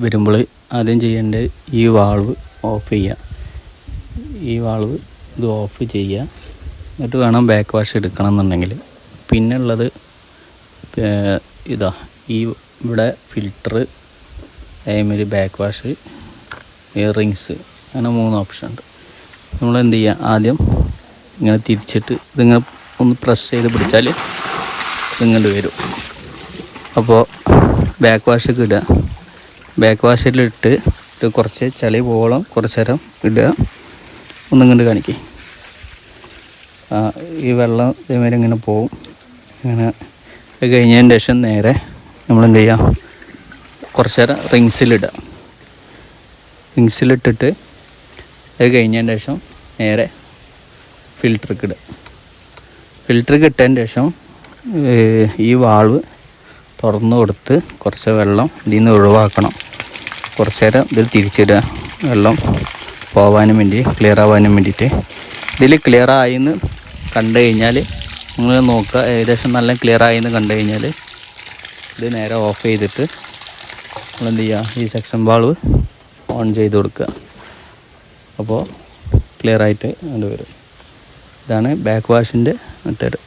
വരുമ്പോൾ ആദ്യം ചെയ്യേണ്ടത് ഈ വാൾവ് ഓഫ് ചെയ്യുക. ഈ വാൾവ് ഇത് ഓഫ് ചെയ്യുക. എന്നിട്ട് വേണം ബാക്ക് വാഷ് എടുക്കണം എന്നുണ്ടെങ്കിൽ. പിന്നെ ഉള്ളത് ഇതാ ഇവിടെ ഫിൽറ്റർ, അതേമാതിരി ബാക്ക് വാഷ്, റിങ്സ്, അങ്ങനെ 3 ഓപ്ഷൻ ഉണ്ട്. നമ്മൾ എന്ത് ചെയ്യുക, ആദ്യം ഇങ്ങനെ തിരിച്ചിട്ട് ഇതിങ്ങനെ ഒന്ന് പ്രസ് ചെയ്ത് പിടിച്ചാൽ ഇതിങ്ങോട്ട് വരും. അപ്പോൾ ബാക്ക് വാഷൊക്കെ ഇടുക. ബാക്ക് വാഷിലിട്ട് ഇത് കുറച്ച് ചളി പോകണം കുറച്ച് നേരം ഇടുക. ഒന്നിങ്ങോട്ട് കാണിക്കേ. ഈ വെള്ളം ഇതേമാതിരി ഇങ്ങനെ പോവും. ഇങ്ങനെ കഴിഞ്ഞതിന് ശേഷം നേരെ നമ്മളെന്ത് ചെയ്യുക, കുറച്ച് നേരം റിങ്സിലിടുക. റിങ്സിലിട്ടിട്ട് അത് കഴിഞ്ഞതിന് ശേഷം നേരെ ഫിൽറ്റർക്ക് ഇടുക. ഫിൽറ്റർക്ക് ഇട്ടതിന് ശേഷം ഈ വാൾവ് തുറന്ന് കൊടുത്ത് കുറച്ച് വെള്ളം ഇതിൽ നിന്ന് ഒഴിവാക്കണം. കുറച്ച് നേരം ഇത് തിരിച്ചിടുക, വെള്ളം പോകാനും വേണ്ടി, ക്ലിയർ ആവാനും വേണ്ടിയിട്ട്. ഇതിൽ ക്ലിയർ ആയിന്ന് കണ്ടു കഴിഞ്ഞാൽ നിങ്ങൾ നോക്കുക, ഏകദേശം നല്ല ക്ലിയർ ആയിന്ന് കണ്ടു കഴിഞ്ഞാൽ ഇത് നേരെ ഓഫ് ചെയ്തിട്ട് നമ്മളെന്ത് ചെയ്യുക, ഈ സെക്ഷൻ വാൾവ് ഓൺ ചെയ്ത് കൊടുക്കുക. അപ്പോൾ ക്ലിയർ ആയിട്ട് കണ്ടുവരും. ഇതാണ് ബാക്ക് വാഷിൻ്റെ മെത്തേഡ്.